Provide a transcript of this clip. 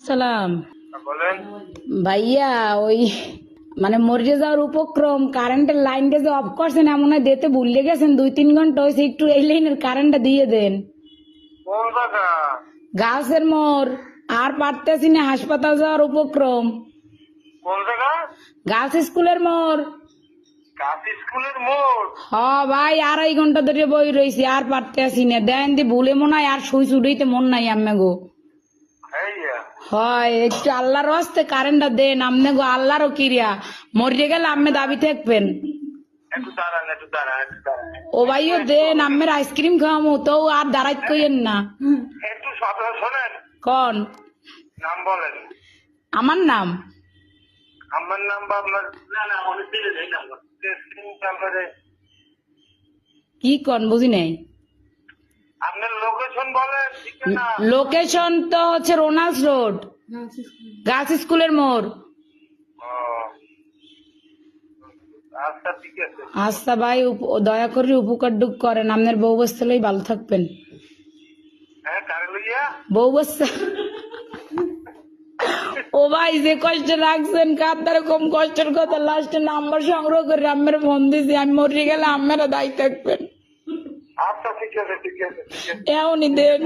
সালাম বলেন। ভাইয়া, ওই মানে মরে যাওয়ার উপক্রম, কারেন্টের লাইনটা যে অফ করছেন এমন হয় দিতে ভুলে গেছেন, 2-3 ঘন্টা হয়েছে, একটু এই লাইনের কারেন্টটা দিয়ে দেন। কোন জায়গা? গাছের মোড়, আর পারতেছি না, হাসপাতাল যাওয়ার উপক্রম। কোন জায়গা? গার্লস স্কুলের মোড়। কাশি স্কুলের মোড়। হ ভাই, 2.5 ঘন্টা ধরে বই রয়েছি, আর পারতেছি না। দেন দি ভুলে মনে হয় আর শুই ছুটাইতে মন নাই আম্মে গো। হেইয়া হয় একটু আল্লাহর হস্তে কারেন্টটা দেন আমনে গো, আল্লাহরও কিরিয়া। মরে গেলে আম্মে দাবি থাকবেন। একটু দাঁড়ান, একটু দাঁড়ান, একটু দাঁড়ান। ও ভাইও দেন, আম্মের আইসক্রিম খাওয়ামু, তো আর দাঁড়াইত কইেন না। একটু কথা শোনেন। কন নাম বলেন। আমার নাম? আমার নাম বা আপনার? না না, অনেক দিলে এই নাম্বার নাম্বারে কি কন বুঝি নাই। আপনার লোকেশন বলেন, ঠিকানা। লোকেশন তো হচ্ছে রোনাল্ডস রোড, গার্লস স্কুলের মোড়। ও, আচ্ছা ঠিক আছে। আচ্ছা ভাই, দয়া করে উপকার ডুক করেন, আপনার বউ বস্তালেই ভালো থাকবেন। হ্যাঁ, কারে লইয়া? বউ বস্তা। ও ভাই, যে কষ্ট রাখছেন, কার দ্বারা কম কষ্টের কথা, লাস্টে নাম্বার সংগ্রহ করে আম্মের ফোন দিছি, আমি মরে গেলে আম্মেরা দায়ী থাকবেন। আচ্ছা ঠিক আছে, ঠিক আছে, ঠিক আছে। এমনই দেন।